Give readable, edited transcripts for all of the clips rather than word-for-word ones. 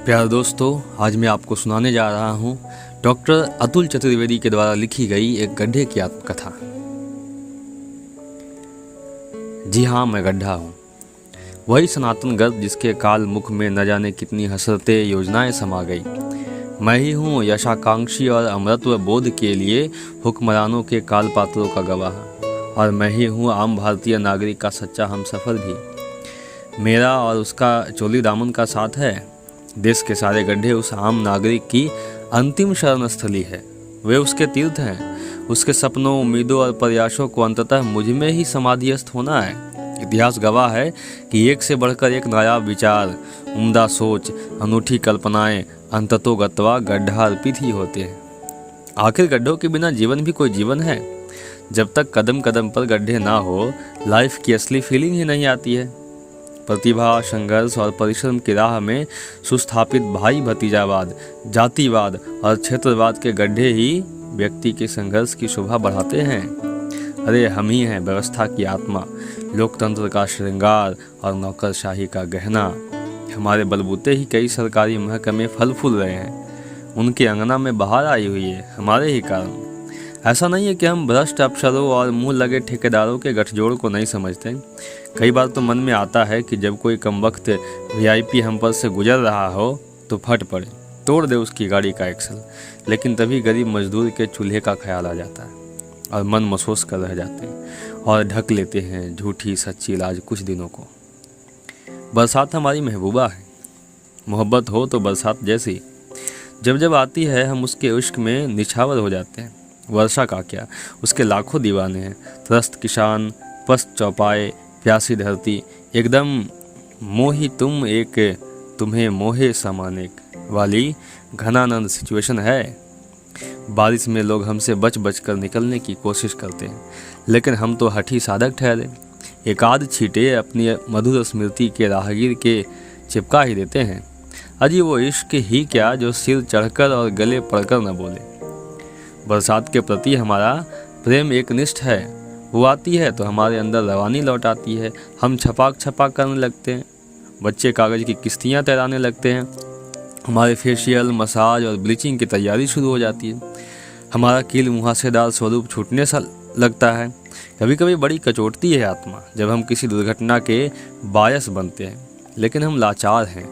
प्यारे दोस्तों, आज मैं आपको सुनाने जा रहा हूँ डॉक्टर अतुल चतुर्वेदी के द्वारा लिखी गई एक गड्ढे की आत्मकथा। जी हाँ, मैं गड्ढा हूँ, वही सनातन गर्द जिसके काल मुख में न जाने कितनी हसरतें योजनाएं समा गई। मैं ही हूँ यशाकांक्षी और अमृतत्व बोध के लिए हुक्मरानों के काल पात्रों का गवाह, और मैं ही हूँ आम भारतीय नागरिक का सच्चा हमसफर भी। मेरा और उसका चोली दामन का साथ है। देश के सारे गड्ढे उस आम नागरिक की अंतिम शरण स्थली है। वे उसके तीर्थ हैं। उसके सपनों, उम्मीदों और प्रयासों को अंततः मुझ में ही समाधिस्थ होना है। इतिहास गवाह है कि एक से बढ़कर एक नायाब विचार, उम्दा सोच, अनूठी कल्पनाएं अंततोगत्वा गड्ढा अर्पित ही होते हैं। आखिर गड्ढों के बिना जीवन भी कोई जीवन है? जब तक कदम कदम पर गड्ढे ना हो, लाइफ की असली फीलिंग ही नहीं आती है। प्रतिभा, संघर्ष और परिश्रम की राह में सुस्थापित भाई भतीजावाद, जातिवाद और क्षेत्रवाद के गड्ढे ही व्यक्ति के संघर्ष की शोभा बढ़ाते हैं। अरे हम ही हैं व्यवस्था की आत्मा, लोकतंत्र का श्रृंगार और नौकरशाही का गहना। हमारे बलबूते ही कई सरकारी महकमे फल फूल रहे हैं। उनके अंगना में बहार आई हुई है हमारे ही कारण। ऐसा नहीं है कि हम भ्रष्ट अफसरों और मुंह लगे ठेकेदारों के गठजोड़ को नहीं समझते। कई बार तो मन में आता है कि जब कोई कमबख्त वीआईपी हम पर से गुजर रहा हो तो फट पड़े, तोड़ दे उसकी गाड़ी का एक्सल। लेकिन तभी गरीब मजदूर के चूल्हे का ख्याल आ जाता है और मन महसूस कर रह जाते हैं और ढक लेते हैं झूठी सच्ची इलाज कुछ दिनों को। बरसात हमारी महबूबा है। मोहब्बत हो तो बरसात जैसी, जब जब आती है हम उसके इश्क में निछावर हो जाते हैं। वर्षा का क्या, उसके लाखों दीवाने हैं। त्रस्त किसान, पस्त चौपाए, प्यासी धरती, एकदम मोही तुम एक तुम्हें मोहे समानेक वाली घनानंद सिचुएशन है। बारिश में लोग हमसे बच बच कर निकलने की कोशिश करते हैं, लेकिन हम तो हठी साधक ठहरे। एक आध छींटे अपनी मधुर स्मृति के राहगीर के चिपका ही देते हैं। अजी वो इश्क ही क्या जो सिर चढ़कर और गले पड़कर न बोले। बरसात के प्रति हमारा प्रेम एकनिष्ठ है। वो आती है तो हमारे अंदर रवानी लौट आती है। हम छपाक छपाक करने लगते हैं। बच्चे कागज़ की किश्तियाँ तैराने लगते हैं। हमारे फेशियल, मसाज और ब्लीचिंग की तैयारी शुरू हो जाती है। हमारा कील मुहासेदार स्वरूप छूटने सा लगता है। कभी कभी बड़ी कचोटती है आत्मा जब हम किसी दुर्घटना के बायस बनते हैं, लेकिन हम लाचार हैं।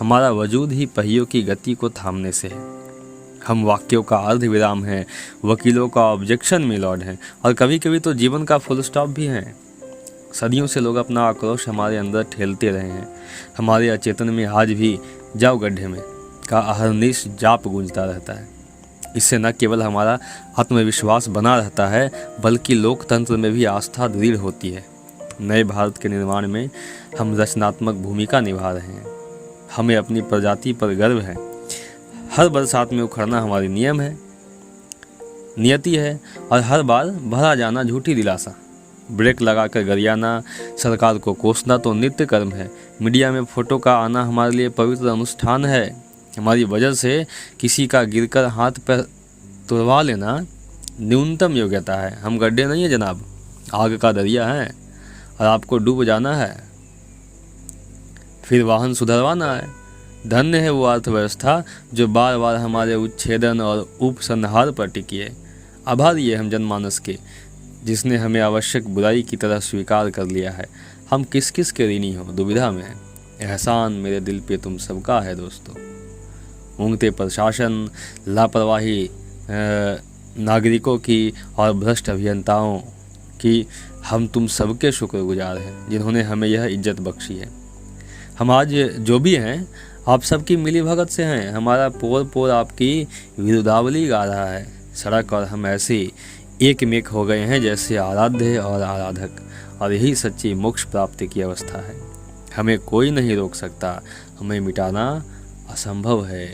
हमारा वजूद ही पहियों की गति को थामने से है। हम वाक्यों का अर्ध विराम हैं, वकीलों का ऑब्जेक्शन मिलॉर्ड हैं, और कभी कभी तो जीवन का फुल स्टॉप भी हैं। सदियों से लोग अपना आक्रोश हमारे अंदर ठेलते रहे हैं। हमारे अचेतन में आज भी जाओ गड्ढे में का अहरनिश जाप गूंजता रहता है। इससे न केवल हमारा आत्मविश्वास बना रहता है, बल्कि लोकतंत्र में भी आस्था दृढ़ होती है। नए भारत के निर्माण में हम रचनात्मक भूमिका निभा रहे हैं। हमें अपनी प्रजाति पर गर्व है। हर बरसात में उखड़ना हमारी नियति है, और हर बार भरा जाना झूठी दिलासा। ब्रेक लगाकर गरियाना, सरकार को कोसना तो नित्य कर्म है। मीडिया में फोटो का आना हमारे लिए पवित्र अनुष्ठान है। हमारी वजह से किसी का गिरकर हाथ पैर तुड़वा लेना न्यूनतम योग्यता है। हम गड्ढे नहीं है जनाब, आग का दरिया है, और आपको डूब जाना है, फिर वाहन सुधरवाना है। धन्य है वो अर्थव्यवस्था जो बार बार हमारे उच्छेदन और उपसंहार पर टिकी है। आभारी है हम जनमानस के, जिसने हमें आवश्यक बुराई की तरह स्वीकार कर लिया है। हम किस किस के ऋणी हो, दुविधा में है। एहसान मेरे दिल पे तुम सबका है दोस्तों। ऊँघते प्रशासन, लापरवाही नागरिकों की और भ्रष्ट अभियंताओं की हम तुम सबके शुक्रगुजार हैं, जिन्होंने हमें यह इज्जत बख्शी है। हम आज जो भी हैं आप सबकी मिली भगत से हैं। हमारा पोर पोर आपकी विरुदावली गा रहा है। सड़क और हम ऐसे एक मेक हो गए हैं जैसे आराध्य और आराधक, और यही सच्ची मोक्ष प्राप्ति की अवस्था है। हमें कोई नहीं रोक सकता, हमें मिटाना असंभव है।